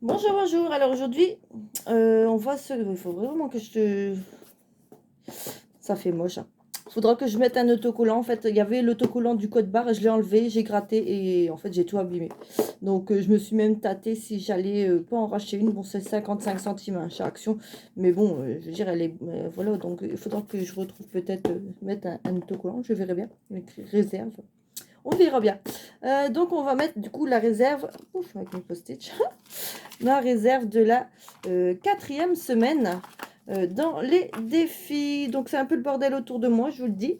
Bonjour, bonjour. Alors aujourd'hui, on va se... Il faut vraiment que je te... Ça fait moche, hein. Il faudra que je mette un autocollant. En fait, il y avait l'autocollant du code barre, je l'ai enlevé, j'ai gratté et en fait, j'ai tout abîmé. Donc, je me suis même tâtée si j'allais pas en racheter une. Bon, c'est 55 centimes hein, chaque action. Mais bon, je veux dire, elle est... voilà, donc il faudra que je retrouve peut-être mettre un autocollant. Je verrai bien. Écrit réserve. On verra bien. Donc, on va mettre du coup la réserve... Ouf, avec mon post-it. La réserve de la 4e semaine dans les défis. Donc c'est un peu le bordel autour de moi, je vous le dis.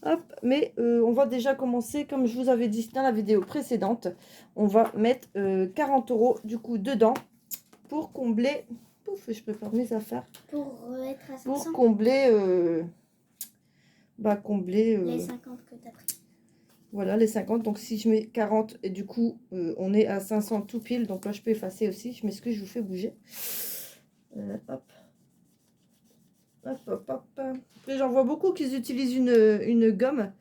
Hop, mais on va déjà commencer, comme je vous avais dit dans la vidéo précédente, on va mettre 40 € du coup dedans pour combler. Pouf, je prépare mes affaires. Pour être à 500. Pour combler. Combler. Les 50 que tu as pris. Voilà, les 50. Donc, si je mets 40, et du coup, on est à 500 tout pile. Donc là, je peux effacer aussi. Je m'excuse, je vous fais bouger. Hop. Hop, hop, hop. Après, j'en vois beaucoup qui utilisent une gomme.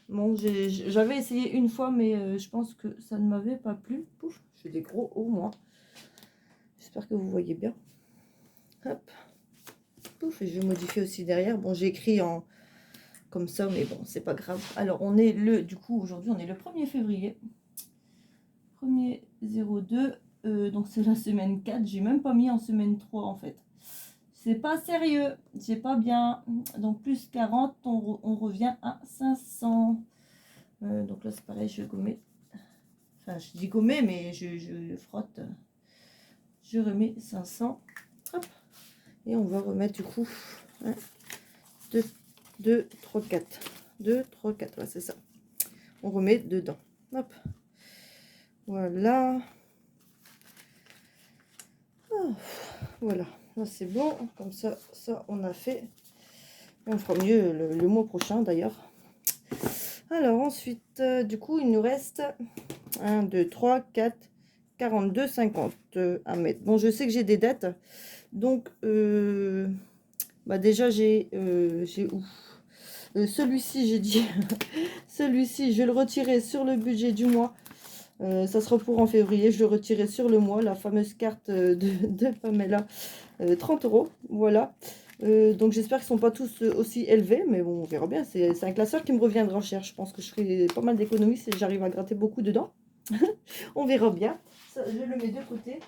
Bon, j'avais essayé une fois, mais je pense que ça ne m'avait pas plu. Pouf, j'ai des gros hauts, moi. J'espère que vous voyez bien. Hop. Pouf, et je vais modifier aussi derrière. Bon, j'ai écrit en... comme ça, mais bon, c'est pas grave. Alors, on est du coup, aujourd'hui, on est le 1er février. 1er 02. Donc, c'est la semaine 4. J'ai même pas mis en semaine 3, en fait. C'est pas sérieux, c'est pas bien. Donc, plus 40, on revient à 500. Donc là, c'est pareil, je vais gommer. Enfin, je dis gommer, mais je frotte. Je remets 500. Hop. Et on va remettre du coup 1, 2, 3, 4. 2, 3, 4. Ouais, c'est ça. On remet dedans. Hop. Voilà. Oh, voilà. Là, c'est bon. Comme ça, on a fait. On fera mieux le mois prochain, d'ailleurs. Alors, ensuite, du coup, il nous reste 1, 2, 3, 4, 42, 50 à mettre. Bon, je sais que j'ai des dettes. Donc, déjà, j'ai où celui-ci, j'ai dit. Celui-ci, je vais le retirer sur le budget du mois. Ça sera pour en février. Je le retirerai sur le mois. La fameuse carte de Pamela. 30 €. Voilà. Donc, j'espère qu'ils ne sont pas tous aussi élevés. Mais bon, on verra bien. C'est un classeur qui me reviendra cher. Je pense que je ferai pas mal d'économies si j'arrive à gratter beaucoup dedans. On verra bien. Ça, je le mets de côté.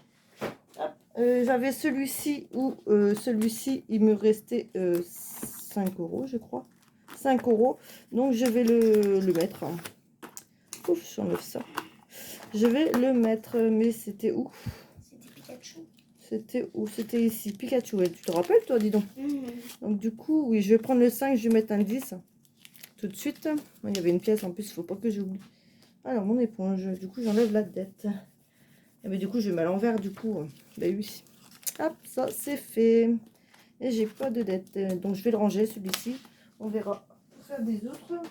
J'avais celui-ci où celui-ci, il me restait 5 €, je crois. 5 €. Donc, je vais le mettre. Ouf, j'enlève ça. Je vais le mettre. Mais c'était où? C'était Pikachu. C'était où? C'était ici. Pikachu. Ouais. Tu te rappelles, toi, dis donc. Donc, du coup, oui, je vais prendre le 5. Je vais mettre un 10. Tout de suite. Il y avait une pièce en plus. Il ne faut pas que j'oublie. Alors, mon éponge. Du coup, j'enlève la dette. Et bien, du coup, je mets à l'envers, du coup. Ben oui. Hop, ça, c'est fait. Et j'ai pas de dette. Donc, je vais le ranger, celui-ci. On verra pour faire des autres.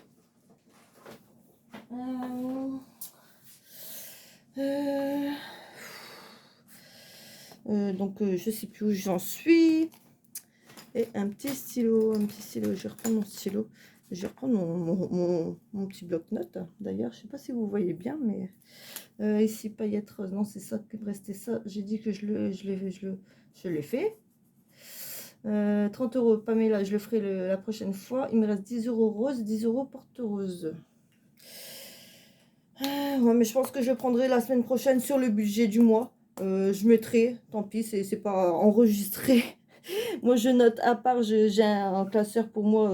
Donc, je sais plus où j'en suis. Et un petit stylo. Un petit stylo. Je vais reprendre mon stylo. Je vais reprendre mon petit bloc-notes. D'ailleurs, je sais pas si vous voyez bien, mais ici, paillettes roses. Non, c'est ça qui me restait ça. J'ai dit que je l'ai fait. 30 €, Pamela, je le ferai la prochaine fois. Il me reste 10 € rose, 10 € porte rose. Ouais, mais je pense que je prendrai la semaine prochaine sur le budget du mois. Je mettrai, tant pis, c'est pas enregistré. Moi, je note à part, j'ai un classeur pour moi,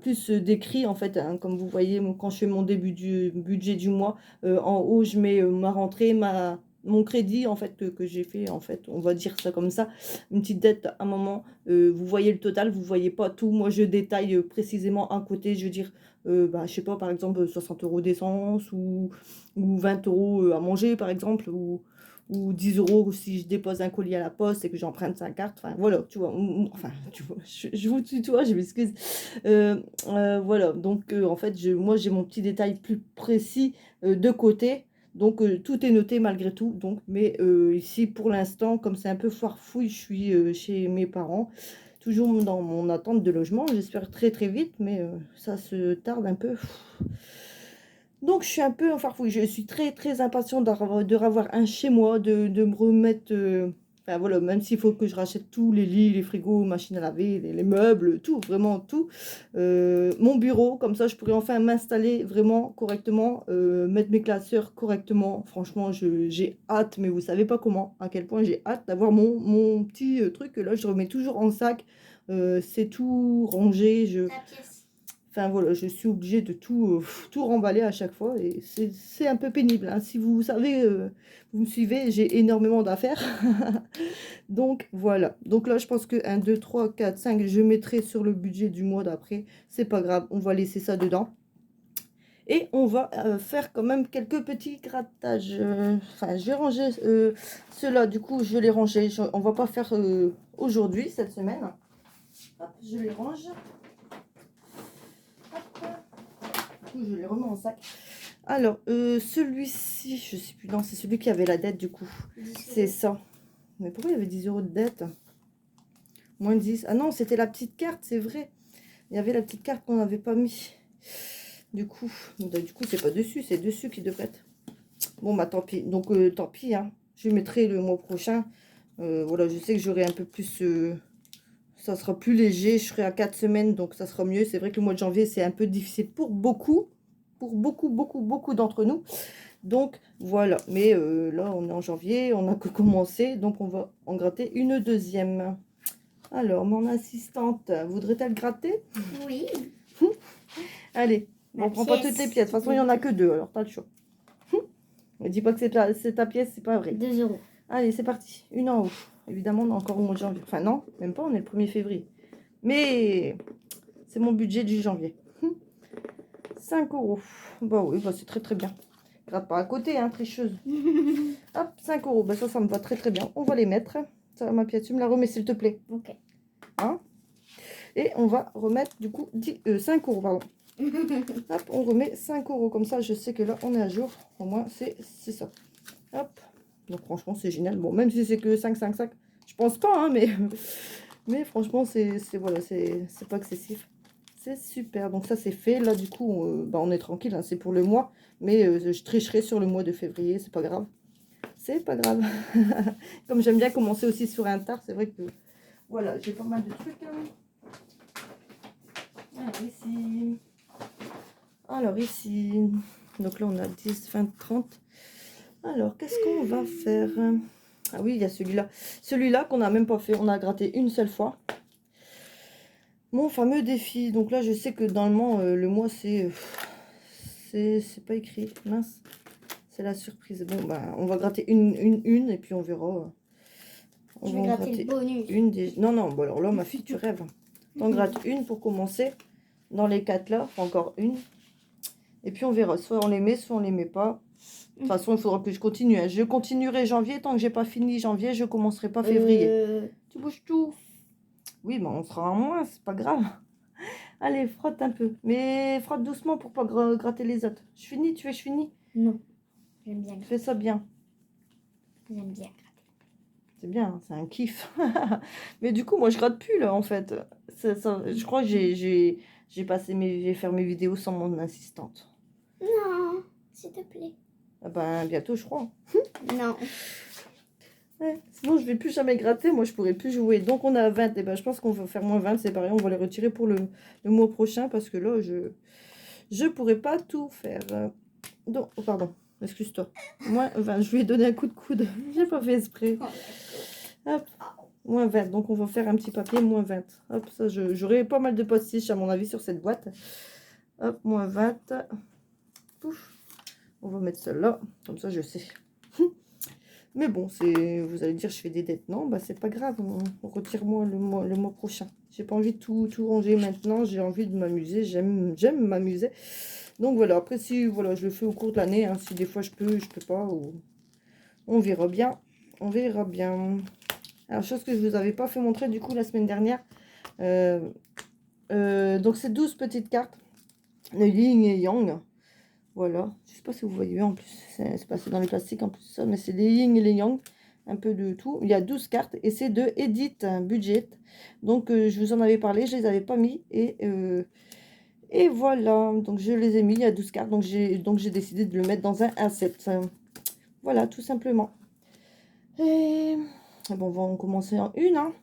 plus d'écrit en fait, hein, comme vous voyez, quand je fais mon début du budget du mois, en haut, je mets ma rentrée, mon crédit en fait que j'ai fait, en fait, on va dire ça comme ça, une petite dette à un moment. Vous voyez le total, vous voyez pas tout. Moi, je détaille précisément un côté, je veux dire, je sais pas, par exemple, 60 € d'essence ou 20 € à manger, par exemple, ou 10 € si je dépose un colis à la poste et que j'emprunte sa carte. Enfin, voilà, tu vois. Enfin, tu vois, je vous tutoie, je m'excuse. Voilà, donc en fait, moi, j'ai mon petit détail plus précis de côté. Donc, tout est noté malgré tout. Donc, mais ici, pour l'instant, comme c'est un peu foire-fouille, je suis chez mes parents. Toujours dans mon attente de logement. J'espère très, très vite, mais ça se tarde un peu. Donc, je suis un peu enfarfouille. Je suis très, très impatiente de revoir un chez moi, de me remettre... enfin, voilà, même s'il faut que je rachète tous les lits, les frigos, machines à laver, les meubles, tout, vraiment tout. Mon bureau, comme ça, je pourrais enfin m'installer vraiment correctement, mettre mes classeurs correctement. Franchement, j'ai hâte, mais vous savez pas comment, à quel point j'ai hâte d'avoir mon petit truc. Là, je remets toujours en sac. C'est tout rangé. Ta pièce. Enfin voilà, je suis obligée de tout remballer à chaque fois et c'est un peu pénible, hein. Si vous savez, vous me suivez, j'ai énormément d'affaires. Donc voilà. Donc là, je pense que 1, 2, 3, 4, 5, je mettrai sur le budget du mois d'après. C'est pas grave, on va laisser ça dedans. Et on va faire quand même quelques petits grattages. Enfin, je vais ranger ceux-là, du coup, je vais les ranger. On va pas faire aujourd'hui, cette semaine. Hop, je les range. Je les remets en sac. Alors, celui-ci, je sais plus, non, c'est celui qui avait la dette du coup. C'est ça. Mais pourquoi il y avait 10 € de dette? Moins 10. Ah non, c'était la petite carte, c'est vrai. Il y avait la petite carte qu'on n'avait pas mis. Du coup, c'est pas dessus, c'est dessus qui devrait être. Bon, bah tant pis. Donc, tant pis, hein. Je mettrai le mois prochain. Voilà, je sais que j'aurai un peu plus... ça sera plus léger, je serai à 4 semaines, donc ça sera mieux. C'est vrai que le mois de janvier, c'est un peu difficile pour beaucoup d'entre nous. Donc voilà, mais là on est en janvier, on n'a que commencé, donc on va en gratter une deuxième. Alors, mon assistante, voudrait-elle gratter? Oui. Allez, on prend pas toutes les pièces, de toute façon il n'y en a que deux, alors pas le choix. Ne dis pas que c'est ta pièce, c'est pas vrai. 2 €. Allez, c'est parti, une en haut. Évidemment, on est encore au mois de janvier. Enfin non, même pas, on est le 1er février. Mais c'est mon budget du janvier. 5 €. Bah oui, bah c'est très très bien. Gratte pas à côté, hein, tricheuse. Hop, 5 €. Bah ça me va très très bien. On va les mettre. Ça, ma pièce, tu me la remets s'il te plaît. Ok. Hein? Et on va remettre du coup 5 €, pardon. Hop, on remet 5 €. Comme ça, je sais que là, on est à jour. Au moins, c'est ça. Hop. Donc franchement, c'est génial. Bon, même si c'est que 5, 5, 5. Je pense pas, hein, mais franchement, voilà, c'est pas excessif. C'est super. Donc ça, c'est fait. Là, du coup, bah, on est tranquille, hein, c'est pour le mois. Mais je tricherai sur le mois de février. C'est pas grave. C'est pas grave. Comme j'aime bien commencer aussi sur un tard, c'est vrai que... Voilà, j'ai pas mal de trucs. Alors ici... Donc là, on a 10, 20, 30. Alors, qu'est-ce qu'on va faire? Ah oui, il y a celui-là. Celui-là qu'on n'a même pas fait. On a gratté une seule fois. Mon fameux défi. Donc là, je sais que normalement, le mois, c'est pas écrit. Mince. C'est la surprise. Bon, ben, on va gratter une et puis on verra. Je vais gratter le bonus. Une des... Non, non, bon, alors là, ma fille, tu rêves. T'en grattes une pour commencer. Dans les 4 là, encore une. Et puis on verra. Soit on les met, soit on les met pas. De toute façon, il faudra que je continue, hein. Je continuerai janvier. Tant que j'ai pas fini janvier, je commencerai pas février. Tu bouges tout. Oui, mais on sera en moins, c'est pas grave. Allez, frotte un peu. Mais frotte doucement pour pas gratter les autres. Je finis, tu veux que je finis? Non. J'aime bien. Fais ça bien. J'aime bien. C'est bien, hein, c'est un kiff. Mais du coup, moi, je gratte plus, là, en fait. Je crois que j'ai fait mes vidéos sans mon assistante. Non, s'il te plaît. Ah ben, bientôt, je crois. Non. Ouais, sinon, je vais plus jamais gratter. Moi, je pourrais plus jouer. Donc, on a 20. Et ben, je pense qu'on va faire moins 20. C'est pareil, on va les retirer pour le mois prochain. Parce que là, je pourrais pas tout faire. Donc, oh, pardon, excuse-toi. Moins 20. Je lui ai donné un coup de coude. J'ai pas fait exprès. Hop. Moins 20. Donc, on va faire un petit papier moins 20. Hop, ça, j'aurai pas mal de post-it, à mon avis, sur cette boîte. Hop, moins 20. Pouf. On va mettre celle-là. Comme ça, je sais. Mais bon, vous allez dire, je fais des dettes. Non, bah, c'est pas grave. On retire moi le mois prochain. J'ai pas envie de tout ranger maintenant. J'ai envie de m'amuser. J'aime m'amuser. Donc, voilà. Après, si voilà, je le fais au cours de l'année. Hein, si des fois, je peux pas. On verra bien. On verra bien. Alors, chose que je vous avais pas fait montrer du coup la semaine dernière. Donc, c'est 12 petites cartes. Le yin et yang. Voilà. Je sais pas si vous voyez en plus. C'est passé dans les plastiques en plus ça. Mais c'est les yin et les yang. Un peu de tout. Il y a 12 cartes. Et c'est de Edit Budget. Donc, je vous en avais parlé. Je les avais pas mis. Et voilà, donc je les ai mis, il y a 12 cartes, donc j'ai décidé de le mettre dans un A7. Voilà, tout simplement. Et bon, on va en commencer en une, hein.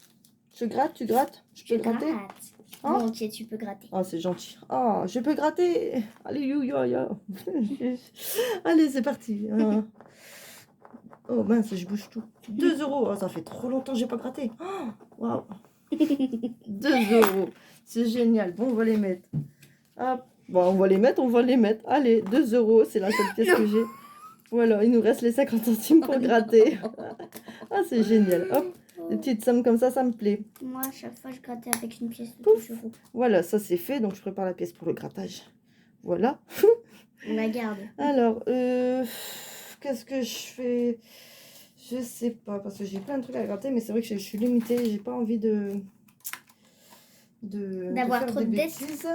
Je gratte, tu grattes? Je peux gratter? Hein? Bon, ok, tu peux gratter. Ah, c'est gentil. Ah, je peux gratter. Alléluia. Allez, c'est parti. Oh mince, je bouge tout. 2 euros. Oh, ça fait trop longtemps que j'ai pas gratté. Oh, waouh. 2 euros. C'est génial. Bon, on va les mettre. Hop. Bon, on va les mettre. Allez, 2 euros. C'est la seule pièce que j'ai. Voilà, il nous reste les 50 centimes pour gratter. Ah, c'est génial. Hop. Des petites sommes comme ça me plaît. Moi, à chaque fois, je grattais avec une pièce de Pouf. 2 euros. Voilà, ça c'est fait. Donc, je prépare la pièce pour le grattage. Voilà. On la garde. Alors, qu'est-ce que je fais? Je sais pas, parce que j'ai plein de trucs à gratter, mais c'est vrai que je suis limitée. J'ai pas envie D'avoir faire trop des de dettes. bêtises.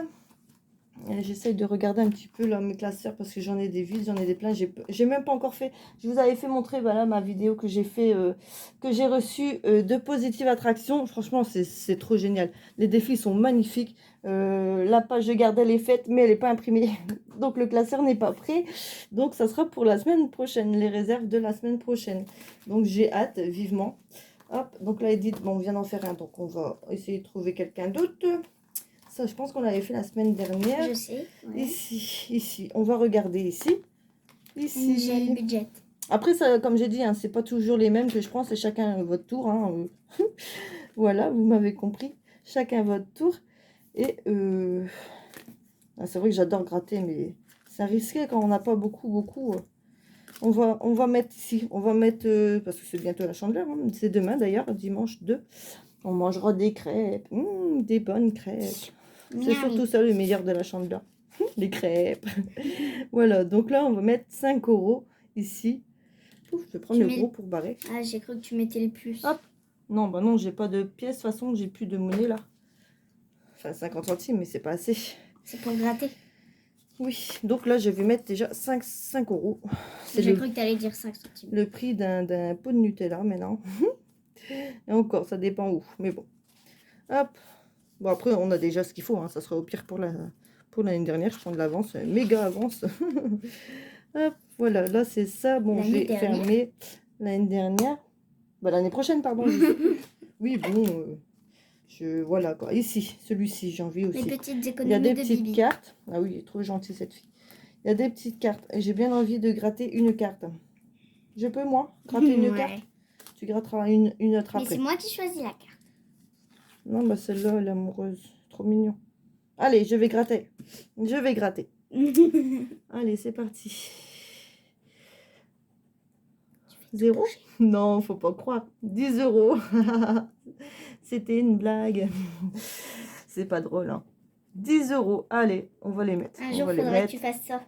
J'essaye de regarder un petit peu là mes classeurs parce que j'en ai des vides, j'en ai des pleins. J'ai même pas encore fait. Je vous avais fait montrer voilà ma vidéo que j'ai fait, que j'ai reçue de Positive Attraction. Franchement, c'est trop génial. Les défis sont magnifiques. La page de garde elle est faite, mais elle n'est pas imprimée. Donc le classeur n'est pas prêt. Donc ça sera pour la semaine prochaine, les réserves de la semaine prochaine. Donc j'ai hâte vivement. Hop, donc là Edith, bon, on vient d'en faire un, donc on va essayer de trouver quelqu'un d'autre. Ça, je pense qu'on l'avait fait la semaine dernière. Je sais. Ouais. Ici. On va regarder ici. J'ai le budget. Après, ça, comme j'ai dit, hein, c'est pas toujours les mêmes que je prends. C'est chacun votre tour. Hein. Voilà, vous m'avez compris. Chacun votre tour. Et c'est vrai que j'adore gratter, mais c'est risqué quand on n'a pas beaucoup. On va mettre ici. On va mettre, parce que c'est bientôt la Chandeleur. Hein. C'est demain d'ailleurs, dimanche 2. On mangera des crêpes. Des bonnes crêpes. C'est surtout ça le meilleur de la Chandeleur. Les crêpes. Voilà, donc là, on va mettre 5 euros ici. Ouf, je vais prendre le gros pour barrer. Ah, j'ai cru que tu mettais le plus. Hop. Non, bah non, j'ai pas de pièces. De toute façon, j'ai plus de monnaie là. Enfin, 50 centimes, mais c'est pas assez. C'est pour gratter. Oui, donc là, je vais mettre déjà 5 euros. J'ai cru que tu allais dire 5 centimes. Le prix d'un pot de Nutella maintenant. Et encore, ça dépend où. Mais bon. Hop. Bon, après, on a déjà ce qu'il faut. Hein. Ça sera au pire pour l'année dernière. Je prends de l'avance, méga avance. Hop, voilà, là, c'est ça. Bon, j'ai fermé l'année dernière. Bah, l'année prochaine, pardon. Je sais plus. Oui, bon, voilà, quoi. Ici, celui-ci, j'ai envie aussi. Les petites économies. Il y a des petites cartes. Ah oui, elle est trop gentille, cette fille. Il y a des petites cartes. Et j'ai bien envie de gratter une carte. Je peux, moi, gratter une carte? Tu gratteras une autre après. Mais c'est moi qui choisis la carte. Non, bah celle-là, elle est amoureuse. Trop mignon. Allez, je vais gratter. Allez, c'est parti. 0? Non, faut pas croire. 10 euros. C'était une blague. C'est pas drôle, hein. 10 euros. Allez, on va les mettre. Un jour, il faudrait que tu fasses ça.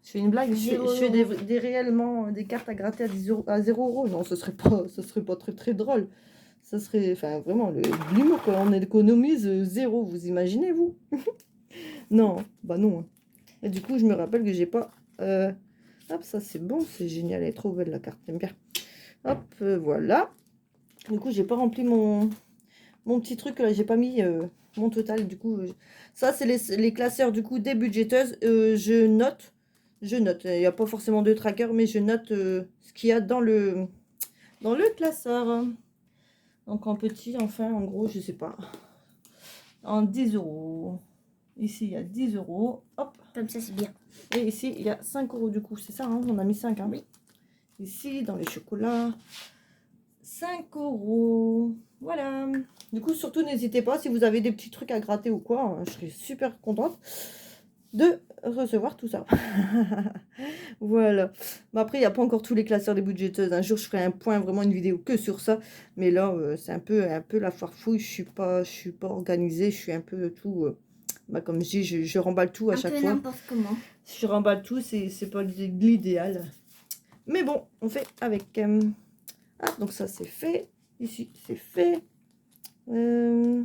Je fais une blague. Je fais réellement des cartes à gratter à 0 euros. Non, ce serait pas très drôle. Ça serait, enfin, vraiment, l'humour, quoi. On économise 0, vous imaginez, vous? Non, bah non. Et du coup, je me rappelle que j'ai pas... Hop, ça, c'est bon, c'est génial. Elle est trop belle, la carte, j'aime bien. Hop, voilà. Du coup, j'ai pas rempli mon petit truc, là. J'ai pas mis mon total, du coup. Ça, c'est les classeurs, du coup, des budgéteuses. Je note. Il n'y a pas forcément de tracker, mais je note ce qu'il y a dans le classeur. Donc en petit, enfin, en gros, je sais pas. En 10 euros. Ici, il y a 10 euros. Hop. Comme ça, c'est bien. Et ici, il y a 5 euros du coup. C'est ça, hein, on a mis 5. Hein. Oui. Ici, dans les chocolats. 5 euros. Voilà. Du coup, surtout, n'hésitez pas. Si vous avez des petits trucs à gratter ou quoi, je serais super contente de recevoir tout ça. Voilà. Mais après, il n'y a pas encore tous les classeurs des budgéteuses. Un jour, je ferai un point, vraiment une vidéo que sur ça. Mais là, c'est un peu la foire fouille. Je suis pas organisée. Je suis un peu tout... bah, comme je dis, je remballe tout à chaque fois. N'importe comment. Je remballe tout, c'est pas l'idéal. Mais bon, on fait avec. Ah, donc ça, c'est fait. Ici, c'est fait. Je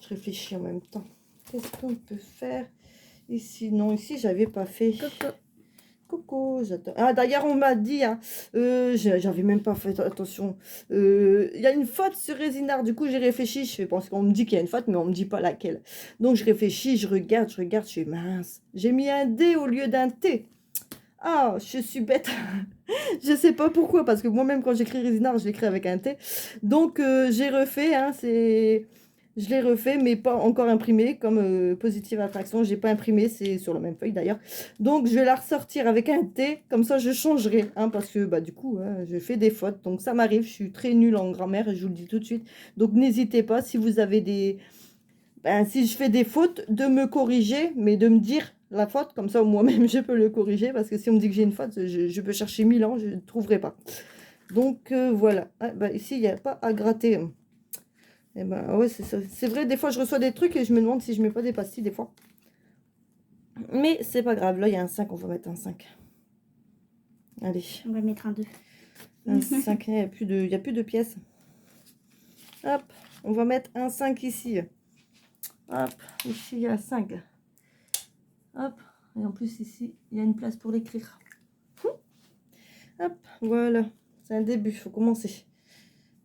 réfléchis en même temps. Qu'est-ce qu'on peut faire ici? Non, ici, j'avais pas fait. Coco, j'adore. Ah, d'ailleurs, on m'a dit, hein, j'avais même pas fait attention. Il y a une faute sur Résinard. Du coup, j'ai réfléchi. Je pense qu'on me dit qu'il y a une faute, mais on me dit pas laquelle. Donc, je réfléchis, je regarde, je suis mince. J'ai mis un D au lieu d'un T. Ah, je suis bête. Je sais pas pourquoi, parce que moi-même, quand j'écris Résinard, je l'écris avec un T. Donc, j'ai refait, hein, je l'ai refait, mais pas encore imprimé, comme Positive Attraction. J'ai pas imprimé, c'est sur la même feuille d'ailleurs. Donc, je vais la ressortir avec un T, comme ça, je changerai, hein, parce que, bah, du coup, hein, je fais des fautes. Donc, ça m'arrive, je suis très nulle en grammaire, et je vous le dis tout de suite. Donc, n'hésitez pas, si vous avez des... Ben, si je fais des fautes, de me corriger, mais de me dire la faute, comme ça moi-même je peux le corriger, parce que si on me dit que j'ai une faute, je peux chercher 1000 ans, je ne trouverai pas. Donc voilà. Ah, ben, ici, il n'y a pas à gratter. Et ben ouais, c'est ça. C'est vrai, des fois je reçois des trucs et je me demande si je mets pas des pastilles des fois. Mais c'est pas grave, là il y a un 5, on va mettre un 5. Allez. On va mettre un 2. Un 5, il n'y a plus de pièces. Hop, on va mettre un 5 ici. Hop, ici il y a 5. Hop, et en plus ici, il y a une place pour l'écrire. Hop, voilà, c'est un début, il faut commencer.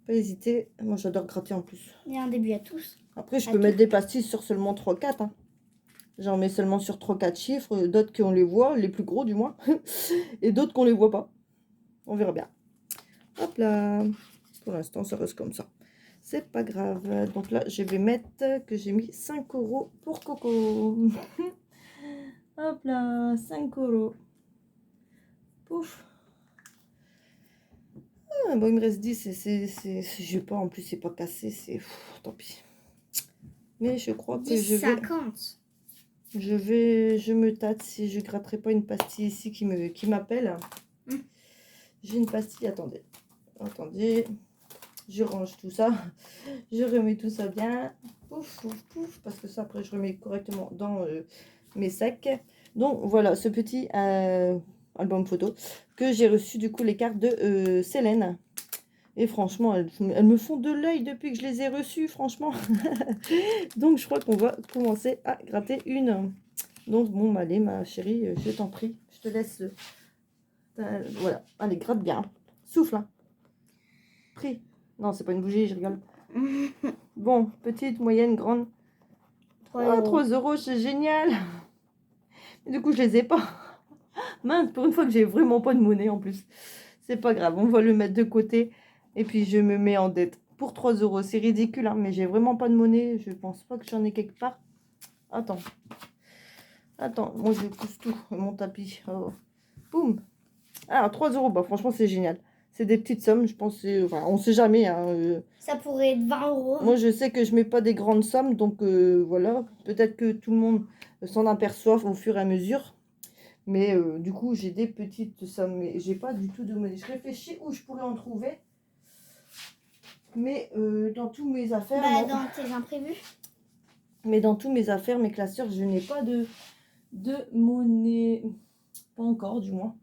Pas hésiter, moi j'adore gratter en plus. Il y a un début à tous. Après, je peux mettre des pastilles sur seulement 3-4. Hein. J'en mets seulement sur 3-4 chiffres, d'autres qu'on les voit, les plus gros du moins, et d'autres qu'on les voit pas. On verra bien. Hop là, pour l'instant ça reste comme ça. C'est pas grave. Donc là, je vais mettre que j'ai mis 5 € pour Coco. Hop là, 5 €. Pouf. Ah, bon, il me reste 10. Je pas, en plus, c'est pas cassé. C'est... Tant pis. Mais je crois que 10, je vais... 50. Je me tâte si je gratterai pas une pastille ici qui m'appelle. J'ai une pastille, attendez. Attendez. Je range tout ça. Je remets tout ça bien. Pouf, pouf, pouf. Parce que ça, après, je remets correctement dans mes sacs. Donc, voilà, ce petit album photo que j'ai reçu, du coup, les cartes de Célène. Et franchement, elles me font de l'œil depuis que je les ai reçues, franchement. Donc, je crois qu'on va commencer à gratter une. Donc, bon, allez, ma chérie, je t'en prie. Je te laisse. Voilà, allez, gratte bien. Souffle, hein. Pris. Non, c'est pas une bougie, je rigole. Bon, petite, moyenne, grande. 3 3 €, c'est génial. Mais du coup, je les ai pas. Mince, pour une fois que j'ai vraiment pas de monnaie en plus. C'est pas grave, on va le mettre de côté. Et puis, je me mets en dette pour 3 €. C'est ridicule, hein, mais j'ai vraiment pas de monnaie. Je pense pas que j'en ai quelque part. Attends. Attends, moi, je pousse tout, mon tapis. Oh. Boum. Ah, 3 €, bah franchement, c'est génial. C'est des petites sommes, je pense. Enfin, on sait jamais. Hein, Ça pourrait être 20 €. Moi, je sais que je mets pas des grandes sommes, donc voilà. Peut-être que tout le monde s'en aperçoit au fur et à mesure. Mais du coup, j'ai des petites sommes. Mais j'ai pas du tout de monnaie. Je réfléchis où je pourrais en trouver. Mais dans tous mes affaires... Bah, non. dans tes imprévus. Mais dans tous mes affaires, mes classeurs, je n'ai pas de monnaie. Pas encore, du moins.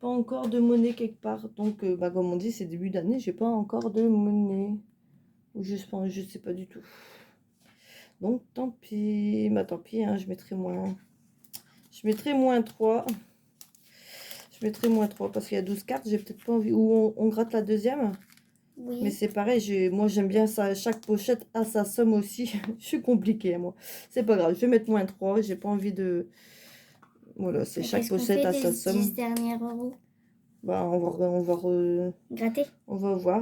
Pas encore de monnaie quelque part. Donc, bah, comme on dit, c'est début d'année, j'ai pas encore de monnaie. Ou je sais pas du tout. Donc, tant pis. Bah, tant pis, hein, je mettrai moins. Je mettrai moins 3. Je mettrai moins 3 parce qu'il y a 12 cartes. J'ai peut-être pas envie. Ou on gratte la deuxième. Oui. Mais c'est pareil. Moi, j'aime bien ça. Chaque pochette a sa somme aussi. Je suis compliquée, moi. C'est pas grave. Je vais mettre moins 3. J'ai pas envie de. Voilà, c'est chaque pochette a sa somme. 10 derniers euros. Bah, Gratter. On va voir.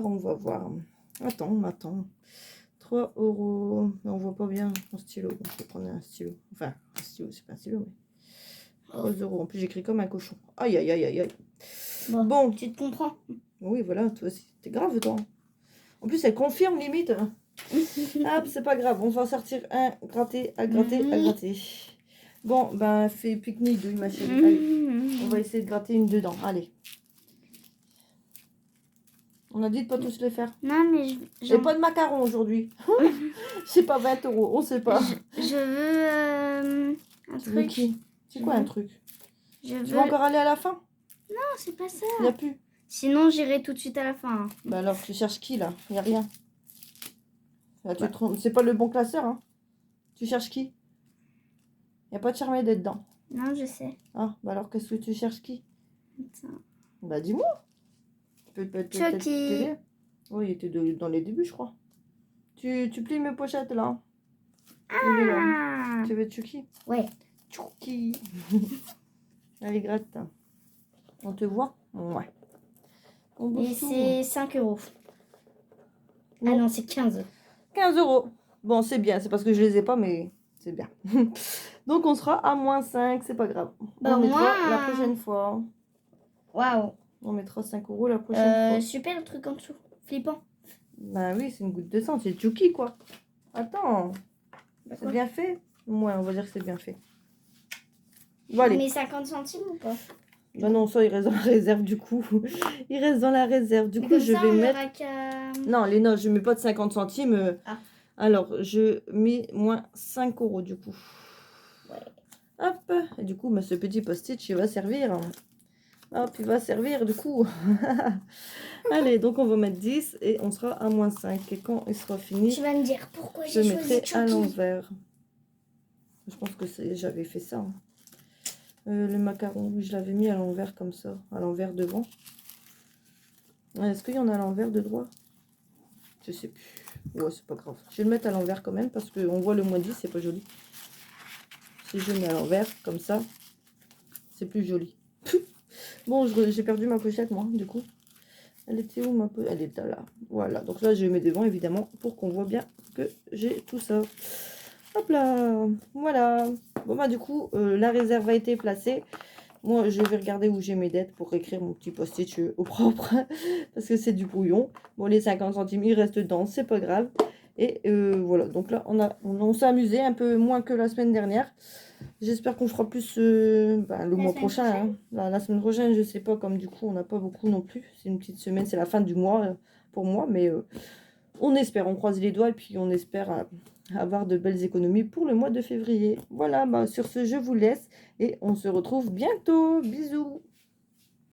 Attends. 3 €. Mais on voit pas bien mon stylo. Je vais prendre un stylo. Enfin, un stylo, c'est pas un stylo, mais 3 €. En plus, j'écris comme un cochon. Aïe, aïe, aïe, aïe, aïe. Bon, tu te comprends. Oui, voilà, toi aussi. T'es grave, toi. En plus, elle confirme limite. Hop, c'est pas grave. On va sortir un gratter, à gratter. Bon, ben, fais pique-nique, ma chérie. Allez, on va essayer de gratter une dedans. Allez. On a dit de pas tous les faire. Non, mais j'ai pas de macarons aujourd'hui. C'est pas 20 €, on sait pas. Je veux un Tu veux truc. qui? C'est quoi un truc? Tu veux encore aller à la fin? Non, c'est pas ça. Il n'y a plus. Sinon, j'irai tout de suite à la fin. Bah alors, tu cherches qui là? Il n'y a rien. Là, c'est pas le bon classeur, hein? Tu cherches qui? Il n'y a pas de Charmédé dedans. Non, je sais. Ah, bah alors qu'est-ce que tu cherches qui? Attends. Bah dis-moi. Tu peux peut-être Chucky. t'aider. Oui, il était dans les débuts, je crois. Tu plies mes pochettes là. Il est là. Ah. Tu veux Chucky? Ouais. Chucky. Allez, gratte. On te voit? Ouais. On Et bouge tout. c'est 5 euros. Non. Ah non, c'est 15. 15 euros. Bon, c'est bien. C'est parce que je les ai pas, mais c'est bien. Donc, on sera à -5. C'est pas grave. Bah, On mettra moins- la prochaine fois. Waouh. On mettra 5 euros la prochaine fois. Super le truc en dessous. Flippant. Bah oui, c'est une goutte de sang. C'est Chucky, quoi. Attends. C'est D'accord. bien fait? Ouais, on va dire que c'est bien fait. Bon, allez. Mais 50 centimes ou pas? Bah non, ça, il reste dans la réserve, du coup. Il reste dans la réserve. Du Mais coup, comme je ça, vais on mettre... aura qu'à... Non, les notes, je mets pas de 50 centimes. Ah. Alors, je mets moins 5 euros, du coup. Ouais. Hop. Et du coup, bah, ce petit post-it, il va servir. Hop, il va servir, du coup. Allez, donc on va mettre 10 et on sera à -5. Et quand il sera fini, Tu vas me dire pourquoi je j'ai mettrai choisi à Chucky. l'envers. Je pense que j'avais fait ça. Hein. Le macaron, oui, je l'avais mis à l'envers comme ça. À l'envers devant. Est-ce qu'il y en a à l'envers de droit? Je sais plus. Ouais, c'est pas grave. Je vais le mettre à l'envers quand même parce qu'on voit le -10, c'est pas joli. Si je le mets à l'envers, comme ça, c'est plus joli. Bon, j'ai perdu ma pochette, moi, du coup. Elle était où ma pochette? Elle était là. Voilà. Donc là, je mets devant, évidemment, pour qu'on voit bien que j'ai tout ça. Hop là. Voilà. Bon, bah, du coup, la réserve a été placée. Moi, je vais regarder où j'ai mes dettes pour écrire mon petit post-it au propre. Parce que c'est du brouillon. Bon, les 50 centimes, ils restent dedans. C'est pas grave. Et voilà. Donc là, on s'est amusé un peu moins que la semaine dernière. J'espère qu'on fera plus le mois prochain. Hein. La semaine prochaine, je sais pas. Comme du coup, on n'a pas beaucoup non plus. C'est une petite semaine. C'est la fin du mois pour moi. Mais on espère. On croise les doigts. Et puis, on espère... avoir de belles économies pour le mois de février. Voilà, bah, sur ce, je vous laisse et on se retrouve bientôt. Bisous.